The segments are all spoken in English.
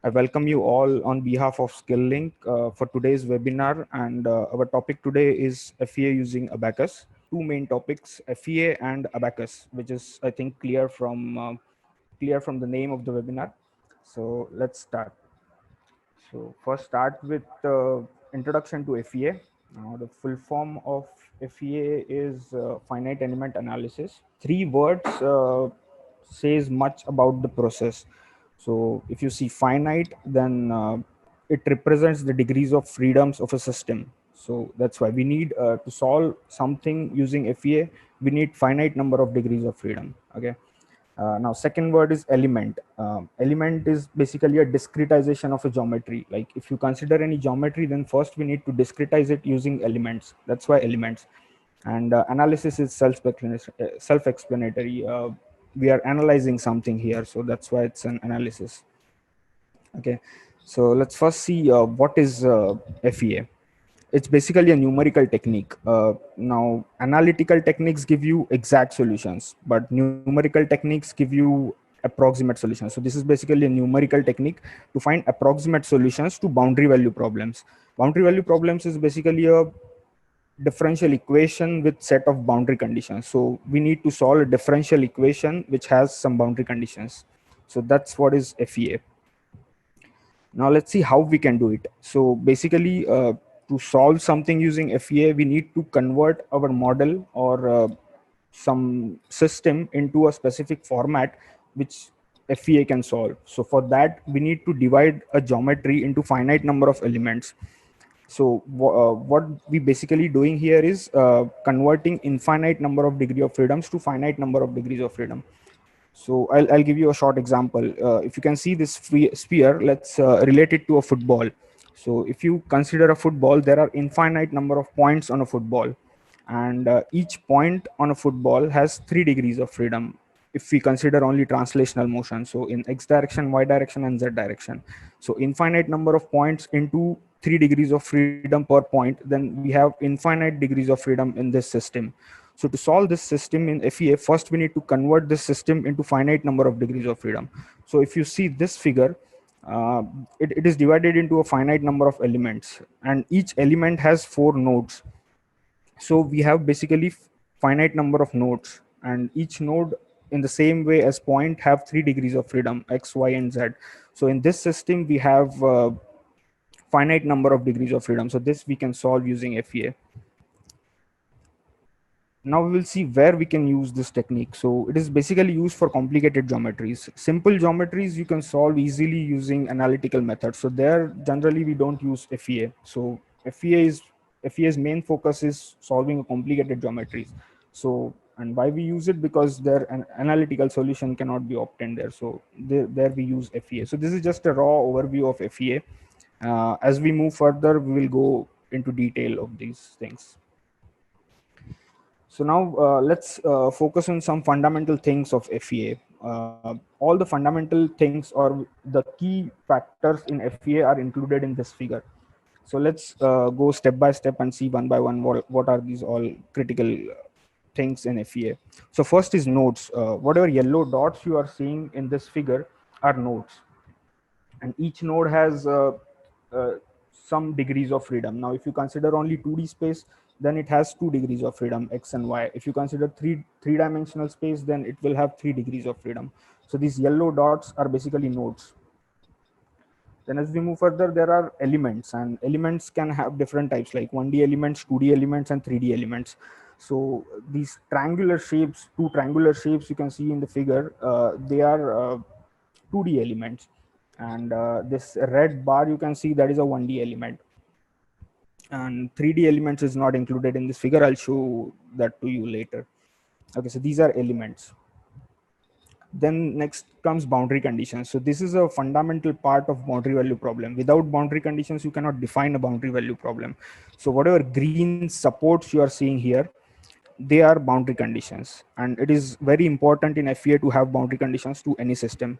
I welcome you all on behalf of SkillLink for today's webinar. And our topic today is FEA using Abacus. Two main topics, FEA and Abacus, which is, I think, clear from the name of the webinar. So let's start. So first start with introduction to FEA. Now the full form of FEA is finite element analysis. Three words says much about the process. So if you see finite, then it represents the degrees of freedoms of a system. So that's why we need to solve something using FEA, we need finite number of degrees of freedom. Okay. Now, second word is element. Element is basically a discretization of a geometry. Like if you consider any geometry, then first we need to discretize it using elements. That's why elements. And analysis is self-explanatory. We are analyzing something here, so that's why it's an analysis. Okay, so let's first see what is FEA. It's basically a numerical technique. Now, analytical techniques give you exact solutions, but numerical techniques give you approximate solutions. So this is basically a numerical technique to find approximate solutions to boundary value problems. Boundary value problems is basically a differential equation with set of boundary conditions. So we need to solve a differential equation which has some boundary conditions. So that's what is FEA. Now let's see how we can do it. So basically, to solve something using FEA, we need to convert our model or some system into a specific format which FEA can solve. So for that, we need to divide a geometry into finite number of elements. So what we basically doing here is converting infinite number of degree of freedoms to finite number of degrees of freedom. So I'll give you a short example. If you can see this sphere, let's relate it to a football. So if you consider a football, there are infinite number of points on a football, and each point on a football has 3 degrees of freedom. If we consider only translational motion, so in x direction, y direction, and z direction, so infinite number of points into 3 degrees of freedom per point, then we have infinite degrees of freedom in this system. So to solve this system in FEA, first we need to convert this system into finite number of degrees of freedom. So if you see this figure, it is divided into a finite number of elements, and each element has 4 nodes. So we have basically finite number of nodes, and each node in the same way as point have 3 degrees of freedom, x, y, and z. So in this system we have finite number of degrees of freedom. So this we can solve using FEA. Now we will see where we can use this technique. So it is basically used for complicated geometries. Simple geometries you can solve easily using analytical methods. So there generally we don't use FEA. So FEA's main focus is solving complicated geometries. So, and why we use it, because their an analytical solution cannot be obtained there. So there we use FEA. So this is just a raw overview of FEA. As we move further, we will go into detail of these things. So now let's focus on some fundamental things of FEA. All the fundamental things or the key factors in FEA are included in this figure. So let's go step by step and see one by one what are these all critical things in FEA. So first is nodes. Whatever yellow dots you are seeing in this figure are nodes, and each node has uh, some degrees of freedom. Now if you consider only 2D space, then it has 2 degrees of freedom, x and y. If you consider three-dimensional space, then it will have 3 degrees of freedom. So these yellow dots are basically nodes. Then as we move further, there are elements, and elements can have different types, like 1D elements, 2D elements, and 3D elements. So these triangular shapes, 2 triangular shapes you can see in the figure, they are 2D elements. And this red bar you can see, that is a 1D element. And 3D elements is not included in this figure. I'll show that to you later. Okay, so these are elements. Then next comes boundary conditions. So this is a fundamental part of boundary value problem. Without boundary conditions, you cannot define a boundary value problem. So whatever green supports you are seeing here, they are boundary conditions. And it is very important in FEA to have boundary conditions to any system.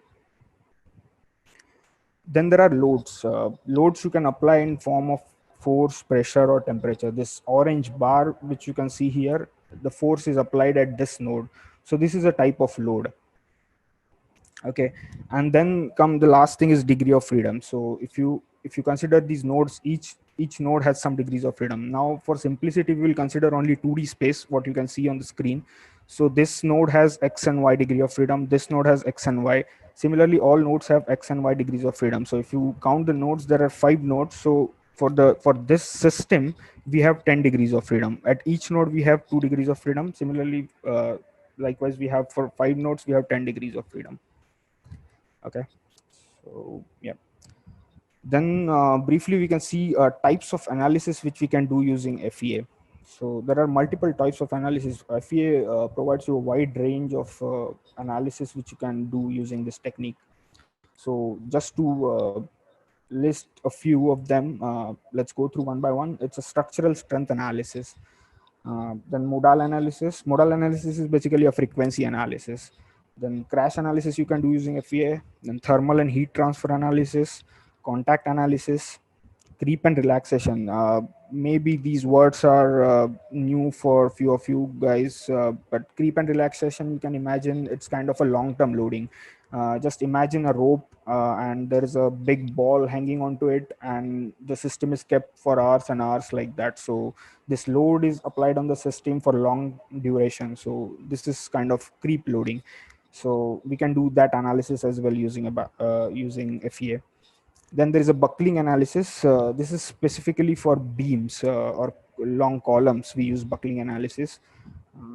Then there are loads. Loads you can apply in form of force, pressure, or temperature. This orange bar, which you can see here, the force is applied at this node. So this is a type of load. Okay, and then come the last thing is degree of freedom. So if you consider these nodes, each node has some degrees of freedom. Now for simplicity we will consider only 2D space, what you can see on the screen. So this node has x and y degree of freedom, this node has x and y. Similarly all nodes have x and y degrees of freedom. So if you count the nodes, there are 5 nodes. So for this system we have 10 degrees of freedom. At each node we have 2 degrees of freedom. Similarly, likewise we have for 5 nodes we have 10 degrees of freedom. Okay, so yeah, then briefly we can see types of analysis which we can do using FEA. So there are multiple types of analysis. FEA provides you a wide range of analysis which you can do using this technique. So just to list a few of them, let's go through one by one. It's a structural strength analysis. Then modal analysis. Modal analysis is basically a frequency analysis. Then crash analysis you can do using FEA. Then thermal and heat transfer analysis, contact analysis, creep and relaxation. Maybe these words are new for few of you guys, but creep and relaxation, you can imagine it's kind of a long-term loading. Just imagine a rope and there is a big ball hanging onto it, and the system is kept for hours and hours like that. So this load is applied on the system for long duration. So this is kind of creep loading. So we can do that analysis as well using FEA. Then there is a buckling analysis. This is specifically for beams or long columns. We use buckling analysis.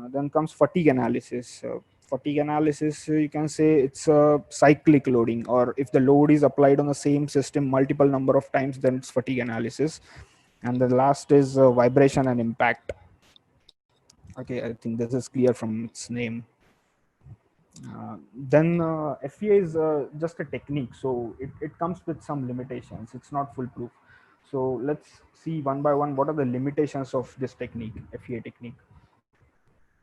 Then comes fatigue analysis. Fatigue analysis, you can say it's a cyclic loading, or if the load is applied on the same system multiple number of times, then it's fatigue analysis. And the last is vibration and impact. Okay, I think this is clear from its name. Then FEA is just a technique, so it comes with some limitations. It's not foolproof. So let's see one by one what are the limitations of this technique, FEA technique.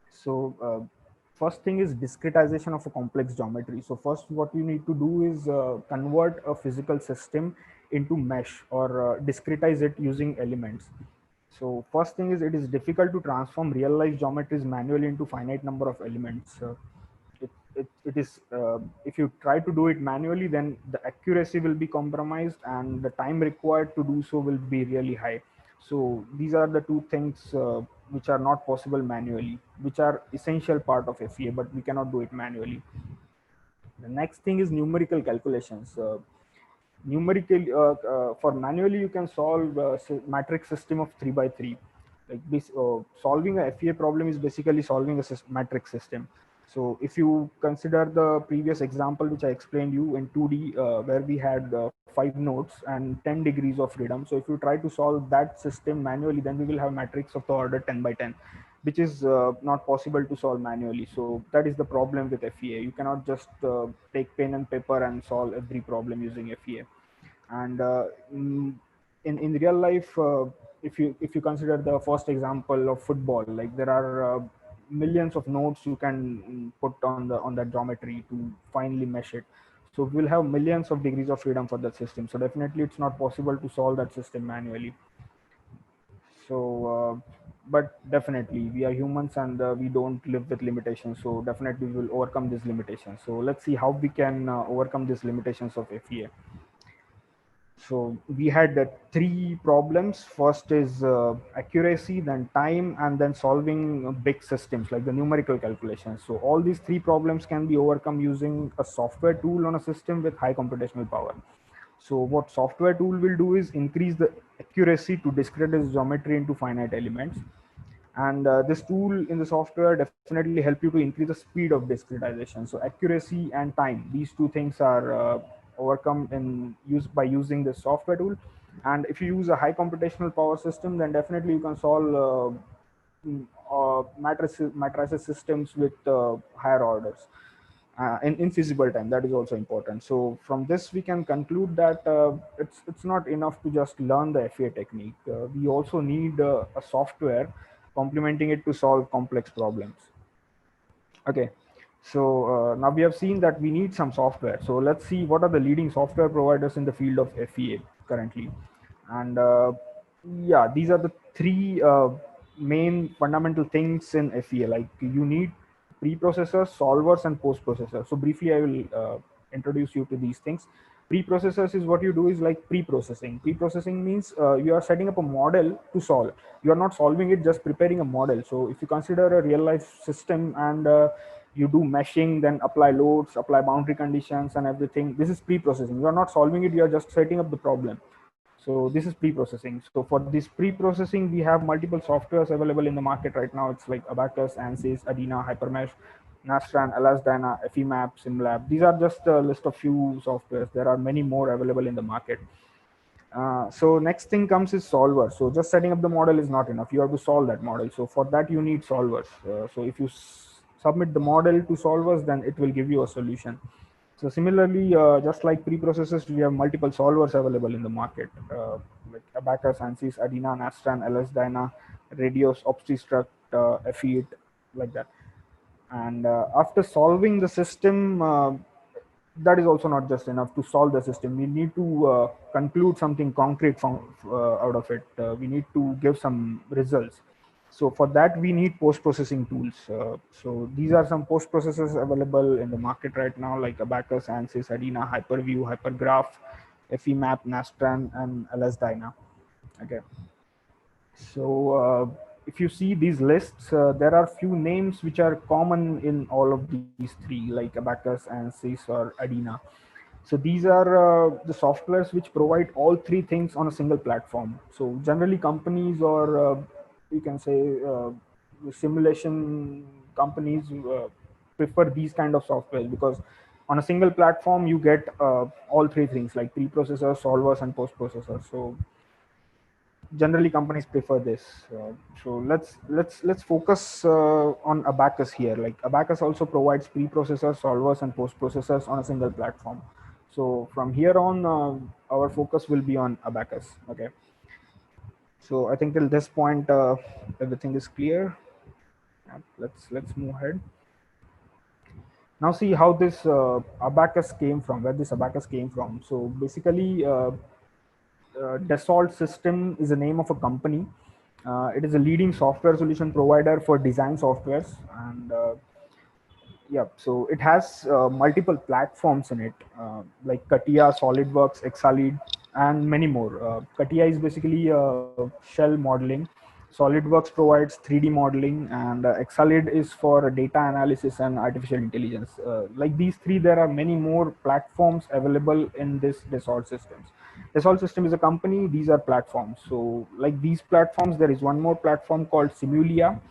So first thing is discretization of a complex geometry. So first what you need to do is convert a physical system into mesh, or discretize it using elements. So first thing is it is difficult to transform real life geometries manually into finite number of elements. It is if you try to do it manually, then the accuracy will be compromised and the time required to do so will be really high. So these are the two things which are not possible manually, which are essential part of FEA, but we cannot do it manually. The next thing is numerical calculations. Numerical for manually you can solve matrix system of 3 by 3. Like this, solving a FEA problem is basically solving a matrix system. So if you consider the previous example which I explained you in 2D, where we had 5 nodes and 10 degrees of freedom. So if you try to solve that system manually, then we will have matrix of the order 10 by 10, which is not possible to solve manually. So that is the problem with FEA. You cannot just take pen and paper and solve every problem using FEA. And in real life, if you consider the first example of football, like there are millions of nodes you can put on that geometry to finally mesh it. So we'll have millions of degrees of freedom for that system. So definitely it's not possible to solve that system manually. So but definitely we are humans, and we don't live with limitations, so definitely we will overcome these limitations. So let's see how we can overcome these limitations of FEA. So we had 3 problems. First is accuracy, then time, and then solving big systems like the numerical calculations. So all these 3 problems can be overcome using a software tool on a system with high computational power. So what software tool will do is increase the accuracy to discretize geometry into finite elements. And this tool in the software definitely help you to increase the speed of discretization. So accuracy and time, these 2 things are overcome in use by using this software tool. And if you use a high computational power system, then definitely you can solve matrices systems with higher orders in feasible time. That is also important. So from this we can conclude that it's not enough to just learn the FEA technique. We also need a software complementing it to solve complex problems. Okay, so now we have seen that we need some software. So let's see what are the leading software providers in the field of FEA currently. And yeah, these are the 3 main fundamental things in FEA. Like you need preprocessors, solvers, and post processors. So briefly I will introduce you to these things. Preprocessors is what you do is like pre-processing. Pre-processing means you are setting up a model to solve. You are not solving it, just preparing a model. So if you consider a real life system and you do meshing, then apply loads, apply boundary conditions and everything, this is pre-processing. You are not solving it, you are just setting up the problem. So this is pre-processing. So for this pre-processing, we have multiple softwares available in the market right now. It's like Abacus, Ansys, Adina, Hypermesh, Nastran, LSDyna, FEMAP, SimLab. These are just a list of few softwares. There are many more available in the market. So next thing comes is solver. So just setting up the model is not enough. You have to solve that model. So for that you need solvers. So if you submit the model to solvers, then it will give you a solution. So similarly, just like preprocessors, we have multiple solvers available in the market, like Abacus, Ansys, Adina, Nastran, LSDyna, Radios, OptiStruct, FEIT, like that. And after solving the system, that is also not just enough to solve the system. We need to conclude something concrete from out of it. We need to give some results. So for that, we need post-processing tools. So these are some post-processors available in the market right now, like Abacus, Ansys, Adina, Hyperview, Hypergraph, FEMAP, Nastran, and LSDyna. Okay. So if you see these lists, there are few names which are common in all of these three, like Abacus, Ansys, or Adina. So these are the softwares which provide all three things on a single platform. So generally companies or you can say simulation companies prefer these kind of softwares because on a single platform you get all three things like preprocessors, solvers, and post-processors. So generally companies prefer this. So let's focus on Abacus here. Like Abacus also provides preprocessors, solvers, and post processors on a single platform. So from here on, our focus will be on Abacus. Okay. So I think till this point, everything is clear. Let's move ahead. Now see how this Abacus came from. Where this Abacus came from. So basically. Dassault System is the name of a company. It is a leading software solution provider for design softwares, and yeah, so it has multiple platforms in it, like Katia, SolidWorks, Exalid, and many more. Katia is basically shell modeling. SolidWorks provides 3D modeling, and Exalid is for data analysis and artificial intelligence. Like these three, there are many more platforms available in this Dassault Systems. Dassault System is a company. These are platforms. So, like these platforms, there is one more platform called Simulia.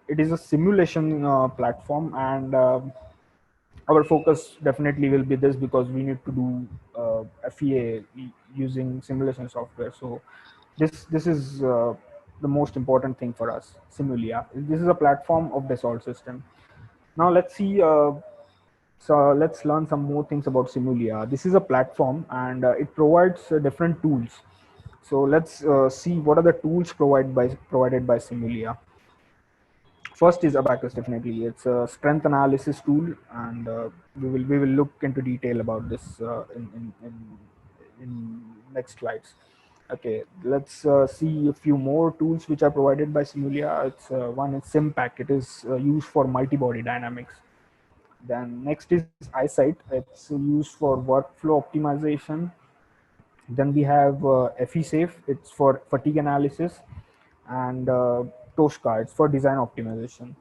It is a simulation platform, and our focus definitely will be this because we need to do FEA using simulation software. So this is the most important thing for us. Simulia. This is a platform of Dassault System. Now let's see. So let's learn some more things about Simulia. This is a platform, and it provides different tools. So let's see what are the tools provided by Simulia. First is Abacus. Definitely it's a strength analysis tool, and we will look into detail about this in next slides. Okay, let's see a few more tools which are provided by Simulia. It's one is Simpack. It is used for multi-body dynamics. Then next is Eyesight. It's used for workflow optimization. Then we have FESafe. It's for fatigue analysis, and Tosca. It's for design optimization.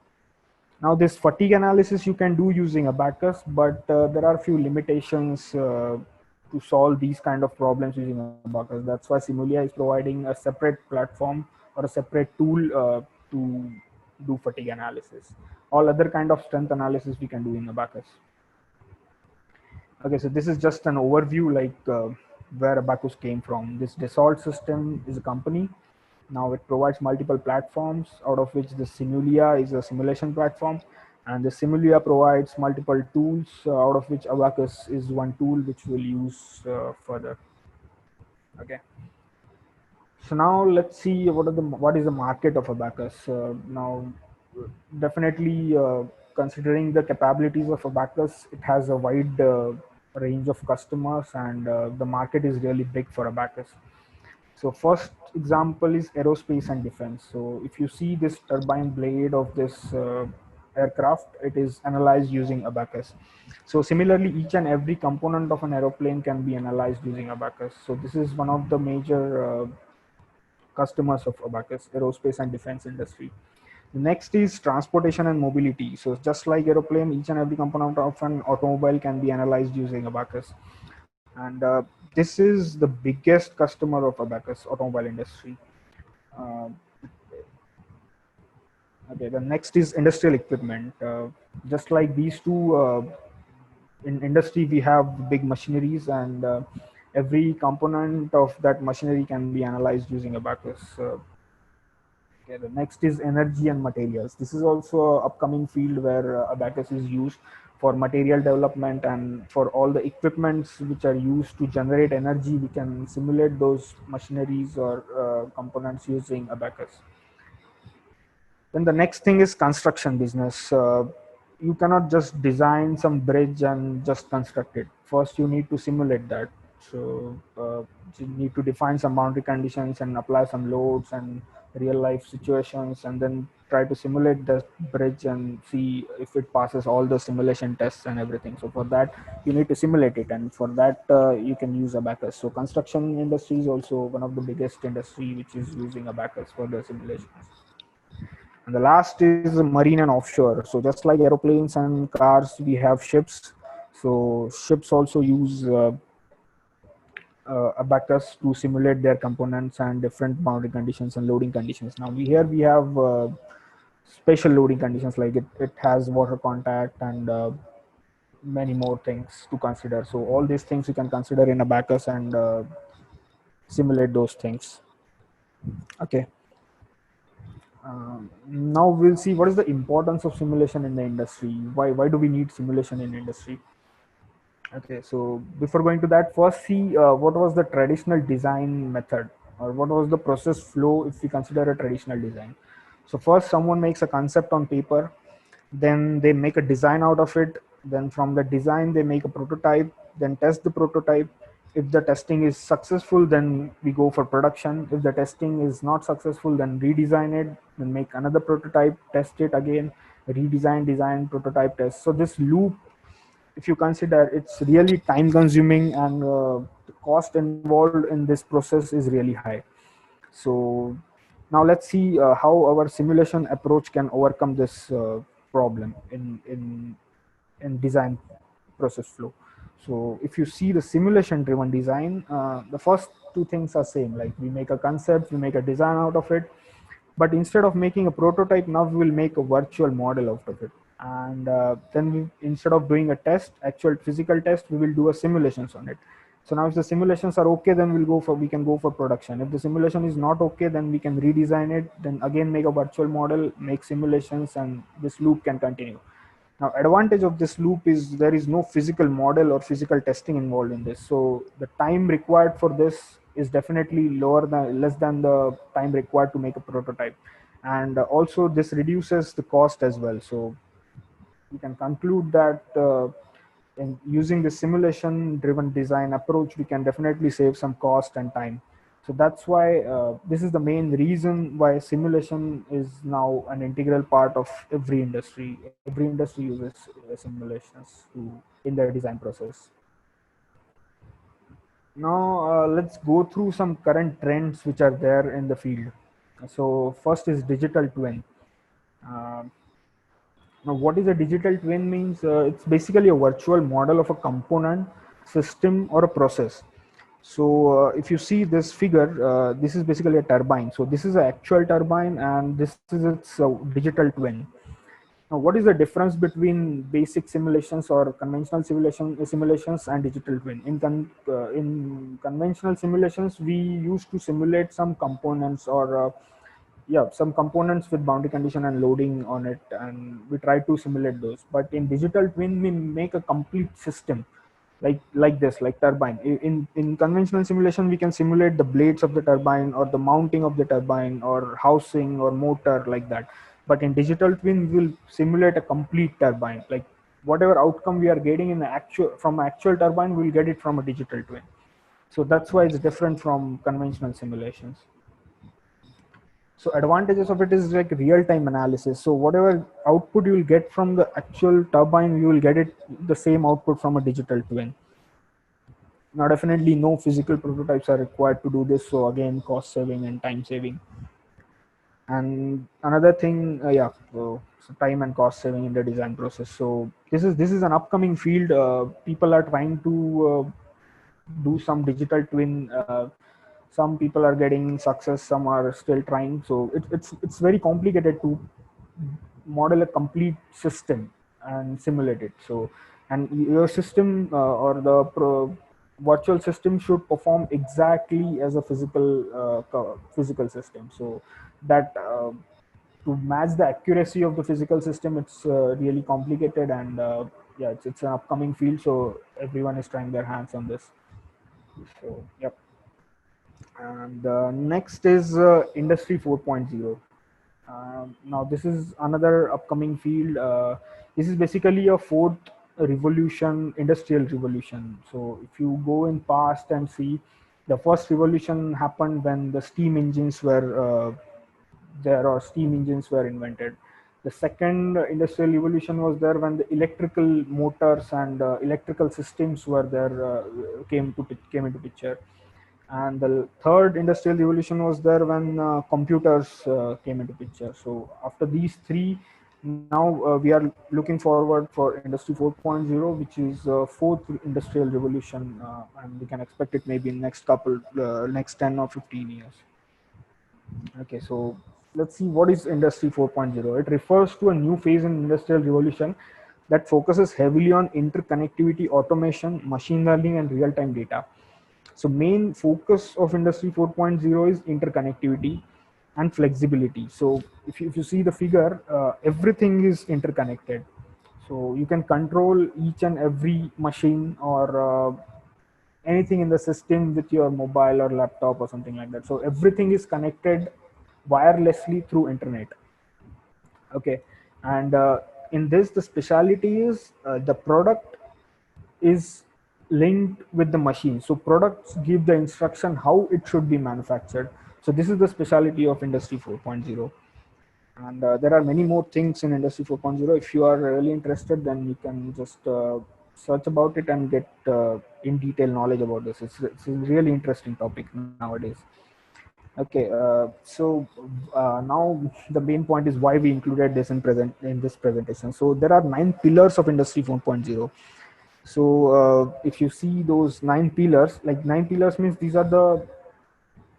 Now, this fatigue analysis you can do using Abacus, but there are a few limitations to solve these kind of problems using Abacus. That's why Simulia is providing a separate platform or a separate tool to do fatigue analysis. All other kind of strength analysis we can do in Abacus. Okay, so this is just an overview, like where Abacus came from. This Dassault System is a company. Now it provides multiple platforms, out of which the Simulia is a simulation platform, and the Simulia provides multiple tools, out of which Abacus is one tool which we'll use further. Okay. So now let's see what is the market of Abacus. Now, definitely considering the capabilities of Abacus, it has a wide range of customers, and the market is really big for Abacus. So first example is aerospace and defense. So if you see this turbine blade of this aircraft, it is analyzed using Abacus. So similarly, each and every component of an aeroplane can be analyzed using Abacus. So this is one of the major customers of Abacus, aerospace and defense industry. The next is transportation and mobility. So just like aeroplane, each and every component of an automobile can be analyzed using Abacus. And this is the biggest customer of Abacus, automobile industry. Uh, okay, the next is industrial equipment. Just like these two, in industry we have big machineries, and every component of that machinery can be analyzed using Abacus. Okay, the next is energy and materials. This is also an upcoming field where Abacus is used for material development, and for all the equipments which are used to generate energy, we can simulate those machineries or components using Abacus. Then the next thing is construction business. You cannot just design some bridge and just construct it. First, you need to simulate that. So you need to define some boundary conditions and apply some loads and real life situations, and then try to simulate the bridge and see if it passes all the simulation tests and everything. So for that, you need to simulate it, and for that you can use Abacus. So construction industry is also one of the biggest industry which is using Abacus for the simulations. And the last is marine and offshore. So just like aeroplanes and cars, we have ships. So ships also use Abacus to simulate their components and different boundary conditions and loading conditions. Now we have special loading conditions, like it has water contact and many more things to consider. So all these things you can consider in Abacus and simulate those things. Okay. Now we'll see what is the importance of simulation in the industry. Why do we need simulation in industry? Okay, so before going to that, first see what was the traditional design method, or what was the process flow if we consider a traditional design. So first someone makes a concept on paper, then they make a design out of it, then from the design they make a prototype, then test the prototype. If the testing is successful, then we go for production. If the testing is not successful, then redesign it, then make another prototype, test it again, redesign, design, prototype, test. So this loop, if you consider, it's really time consuming, and the cost involved in this process is really high. So now let's see how our simulation approach can overcome this problem in design process flow. So if you see the simulation driven design, the first two things are same. Like we make a concept, we make a design out of it, but instead of making a prototype, now we will make a virtual model out of it. And then instead of doing a test, actual physical test, we will do a simulations on it. So now if the simulations are okay, then we can go for production. If the simulation is not okay, then we can redesign it, then again make a virtual model, make simulations, and this loop can continue. Now, advantage of this loop is there is no physical model or physical testing involved in this. So the time required for this is definitely less than the time required to make a prototype. And also this reduces the cost as well. So we can conclude that in using the simulation driven design approach, we can definitely save some cost and time. So that's why this is the main reason why simulation is now an integral part of every industry. Every industry uses simulations in their design process. Now let's go through some current trends which are there in the field. So first is digital twin. Uh, Now, what is a digital twin means? It's basically a virtual model of a component, system, or a process. So, if you see this figure, this is basically a turbine. So, this is an actual turbine, and this is its digital twin. Now, what is the difference between basic simulations or conventional simulations and digital twin? In conventional simulations, we used to simulate some components or some components with boundary condition and loading on it, and we try to simulate those. But in digital twin, we make a complete system, like this, like turbine. In conventional simulation, we can simulate the blades of the turbine or the mounting of the turbine or housing or motor, like that. But in digital twin, we will simulate a complete turbine, like whatever outcome we are getting in the actual turbine, we'll get it from a digital twin. So that's why it's different from conventional simulations. So advantages of it is like real-time analysis. So whatever output you will get from the actual turbine, you will get it the same output from a digital twin. Now definitely no physical prototypes are required to do this, so again cost saving and time saving. And another thing, so time and cost saving in the design process. So this is an upcoming field. People are trying to do some digital twin. Some people are getting success, some are still trying. So it's very complicated to model a complete system and simulate it. So, and your system or the virtual system should perform exactly as a physical system. So that to match the accuracy of the physical system, it's really complicated. And yeah, it's an upcoming field, so everyone is trying their hands on this. So yep. And next is Industry 4.0. Now, this is another upcoming field. This is basically a fourth revolution, industrial revolution. So, if you go in past and see, the first revolution happened when the steam engines were there, or steam engines were invented. The second industrial revolution was there when the electrical motors and electrical systems were there, came into picture. And the third industrial revolution was there when computers came into picture. So after these three, now we are looking forward for Industry 4.0, which is fourth industrial revolution, and we can expect it maybe in next 10 or 15 years. Okay, so let's see, what is Industry 4.0. It refers to a new phase in industrial revolution that focuses heavily on interconnectivity, automation, machine learning, and real-time data. So main focus of Industry 4.0 is interconnectivity and flexibility. So if you see the figure, everything is interconnected. So you can control each and every machine or anything in the system with your mobile or laptop or something like that. So everything is connected wirelessly through internet. Okay, and in this, the speciality is the product is linked with the machine. So products give the instruction how it should be manufactured. So this is the speciality of Industry 4.0. And there are many more things in Industry 4.0. If you are really interested, then you can just search about it and get in detail knowledge about this. It's a really interesting topic nowadays. Okay, now the main point is why we included this in this presentation. So there are 9 pillars of Industry 4.0. So if you see those 9 pillars, like 9 pillars means these are the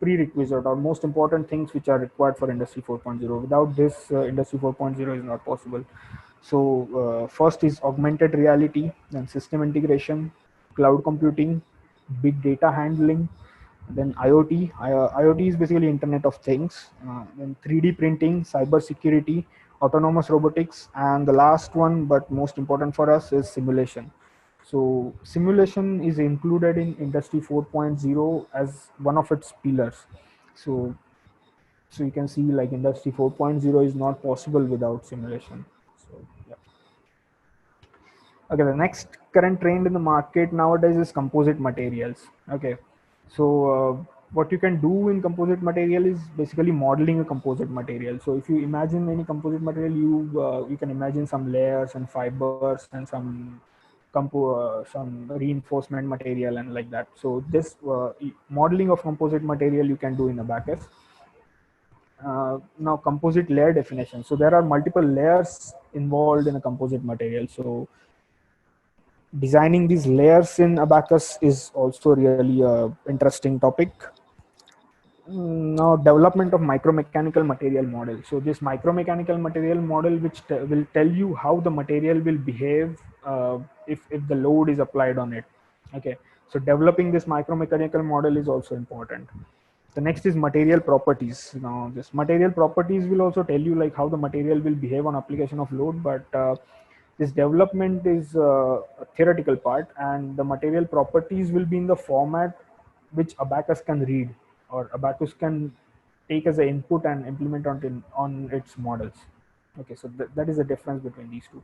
prerequisite or most important things which are required for Industry 4.0. Without this, Industry 4.0 is not possible. So first is augmented reality, then system integration, cloud computing, big data handling, then IoT. IoT is basically Internet of Things. Then 3D printing, cyber security, autonomous robotics, and the last one, but most important for us, is simulation. So simulation is included in Industry 4.0 as one of its pillars. So so you can see like Industry 4.0 is not possible without simulation. So yeah. Okay, the next current trend in the market nowadays is composite materials. Okay, so what you can do in composite material is basically modeling a composite material. So if you imagine any composite material, you can imagine some layers and fibers and some reinforcement material and like that. So this modeling of composite material you can do in Abaqus. Now composite layer definition. So there are multiple layers involved in a composite material. So designing these layers in Abaqus is also really a interesting topic. Now development of micromechanical material model. So this micromechanical material model which will tell you how the material will behave if the load is applied on it. Okay, so developing this micromechanical model is also important. The next is material properties. Now this material properties will also tell you like how the material will behave on application of load, but this development is a theoretical part, and the material properties will be in the format which Abaqus can read, or Abaqus can take as an input and implement on its models. Okay, so that is the difference between these two.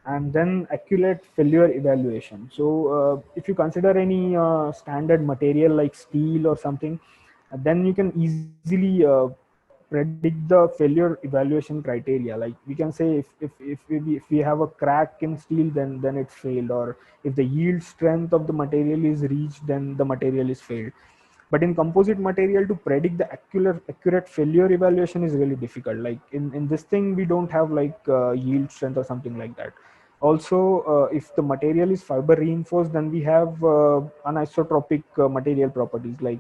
And then accurate failure evaluation. So if you consider any standard material like steel or something, then you can easily predict the failure evaluation criteria. Like we can say if we have a crack in steel, then it's failed, or if the yield strength of the material is reached, then the material is failed. But in composite material, to predict the accurate failure evaluation is really difficult. Like in this thing, we don't have like yield strength or something like that. Also, if the material is fiber reinforced, then we have anisotropic material properties. Like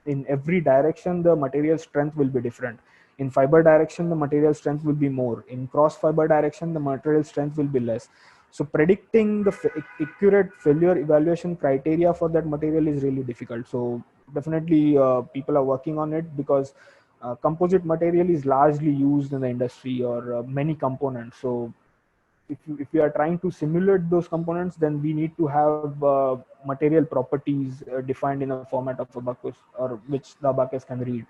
in every direction, the material strength will be different. In fiber direction, the material strength will be more. In cross fiber direction, the material strength will be less. So predicting the accurate failure evaluation criteria for that material is really difficult. So definitely people are working on it, because composite material is largely used in the industry, or many components. So if we are trying to simulate those components, then we need to have material properties defined in a format of abacus, or which the abacus can read.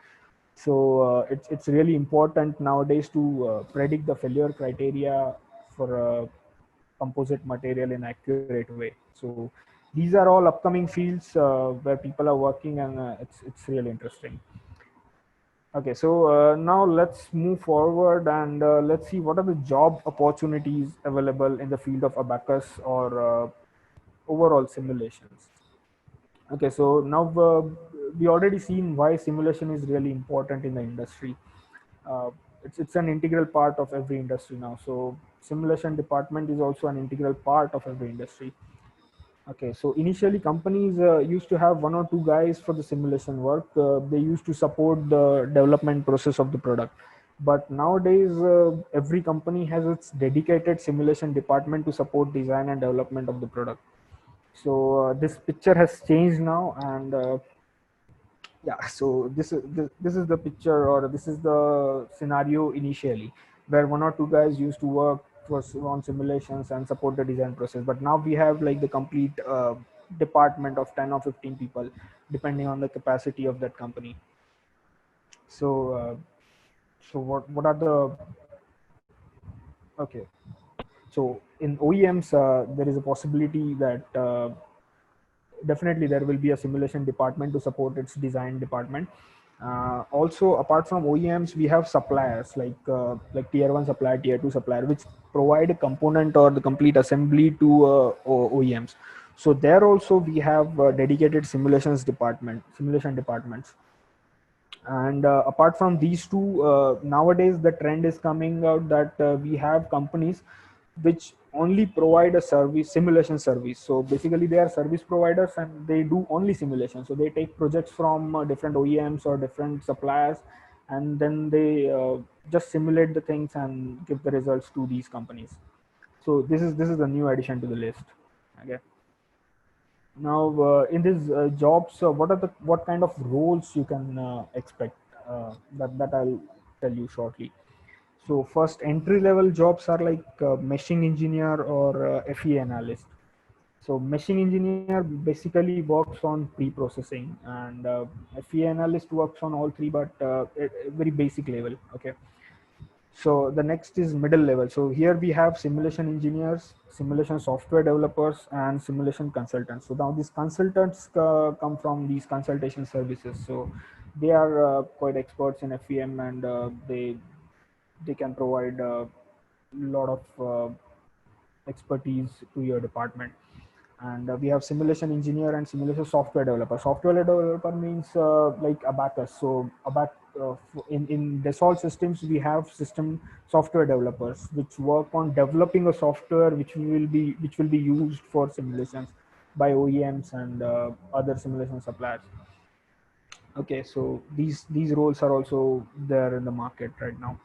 So it's really important nowadays to predict the failure criteria for composite material in accurate way. So these are all upcoming fields where people are working, and it's really interesting. Okay, so now let's move forward, and let's see what are the job opportunities available in the field of abacus, or overall simulations. Okay, so now we already seen why simulation is really important in the industry. uh, it's an integral part of every industry now. So simulation department is also an integral part of every industry. Okay, so initially companies used to have one or two guys for the simulation work. They used to support the development process of the product. But nowadays, every company has its dedicated simulation department to support design and development of the product. So this picture has changed now, and yeah, so this is the picture, or this is the scenario initially, where one or two guys used to work on simulations and support the design process. But now we have like the complete department of 10 or 15 people, depending on the capacity of that company. So what are the okay, so in OEMs, there is a possibility that definitely there will be a simulation department to support its design department. Also, apart from OEMs, we have suppliers like tier one supplier, tier two supplier, which provide a component or the complete assembly to OEMs. So there also we have dedicated simulation departments. And apart from these two, nowadays the trend is coming out that we have companies which only provide a service, simulation service. So basically they are service providers, and they do only simulation. So they take projects from different OEMs or different suppliers, and then they just simulate the things and give the results to these companies. So this is a new addition to the list. Okay. Now, in these jobs, what kind of roles you can expect? That I'll tell you shortly. So, first entry level jobs are like meshing engineer or FE analyst. So, meshing engineer basically works on pre-processing, and FE analyst works on all three, but at a very basic level. Okay. So the next is middle level. So here we have simulation engineers, simulation software developers, and simulation consultants. So now these consultants come from these consultation services. So they are quite experts in FEM, and they can provide a lot of expertise to your department. And we have simulation engineer and simulation software developer. Software developer means like abacus. So in Dassault systems, we have system software developers which work on developing a software which will be used for simulations by OEMs and other simulation suppliers. Okay, so these roles are also there in the market right now.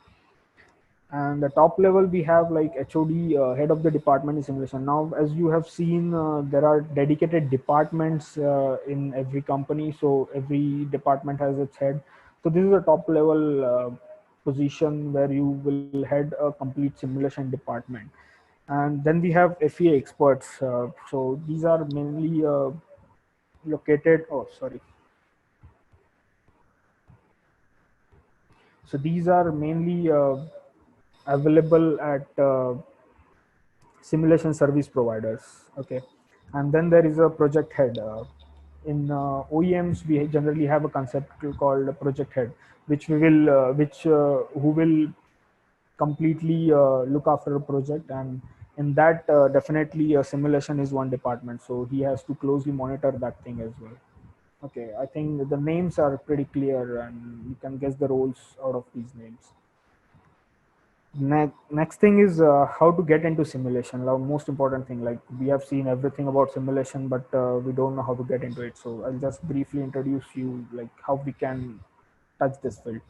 And the top level we have like HOD, head of the department in simulation. Now as you have seen, there are dedicated departments in every company, so every department has its head. So this is a top level position where you will head a complete simulation department. And then we have FEA experts. So these are mainly located, oh sorry, so these are mainly available at simulation service providers. Okay. And then there is a project head. in OEMs, we generally have a concept called a project head, which who will completely look after a project, and in that definitely simulation is one department, so he has to closely monitor that thing as well. Okay, I think the names are pretty clear and you can guess the roles out of these names. Next thing is how to get into simulation. The most important thing, like we have seen everything about simulation, but we don't know how to get into it. So I'll just briefly introduce you like how we can touch this field.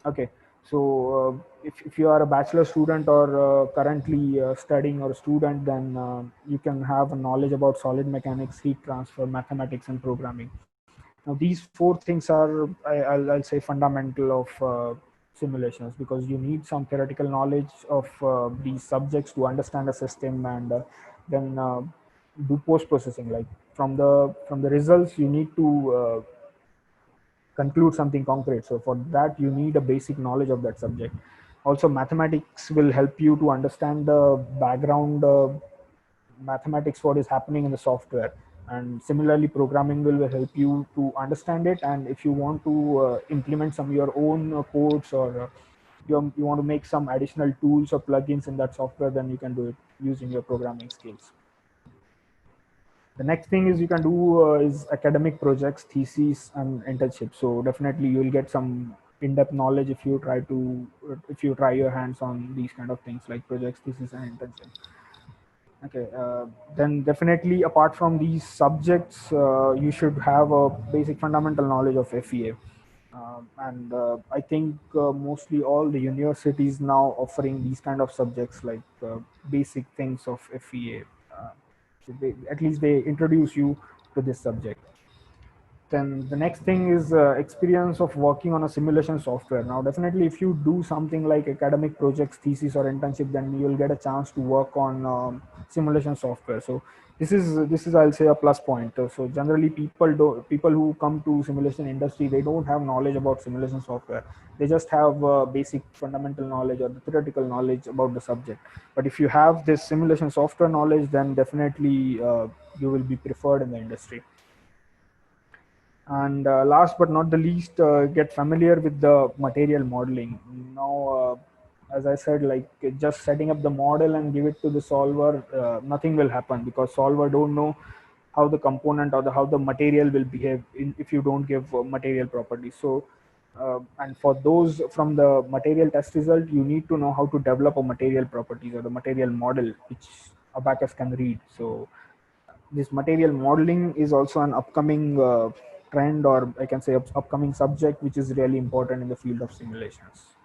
Okay, so if you are a bachelor student or currently studying or a student, then you can have a knowledge about solid mechanics, heat transfer, mathematics, and programming. Now, these four things are, I'll say, fundamental of simulations, because you need some theoretical knowledge of these subjects to understand the system, and then do post processing. Like from the results, you need to conclude something concrete. So for that, you need a basic knowledge of that subject. Also, mathematics will help you to understand the background mathematics, what is happening in the software, and similarly programming will help you to understand it, and if you want to implement some of your own codes, or you want to make some additional tools or plugins in that software, then you can do it using your programming skills. The next thing is you can do is academic projects, theses, and internships. So definitely you will get some in-depth knowledge if you try your hands on these kind of things like projects, theses, and internships. Okay, then definitely apart from these subjects, you should have a basic fundamental knowledge of FEA. And I think mostly all the universities now offering these kind of subjects like basic things of FEA. So at least they introduce you to this subject. Then the next thing is experience of working on a simulation software. Now definitely if you do something like academic projects, thesis, or internship, then you'll get a chance to work on simulation software. So this is I'll say a plus point. So generally people who come to simulation industry, they don't have knowledge about simulation software. They just have basic fundamental knowledge or the theoretical knowledge about the subject. But if you have this simulation software knowledge, then definitely you will be preferred in the industry. And last but not the least, get familiar with the material modeling. Now, as I said, like just setting up the model and give it to the solver, nothing will happen, because solver don't know how the component or how the material will behave if you don't give material properties. So and for those from the material test result, you need to know how to develop a material properties or the material model which Abacus can read. So this material modeling is also an upcoming trend, or I can say upcoming subject, which is really important in the field of simulations.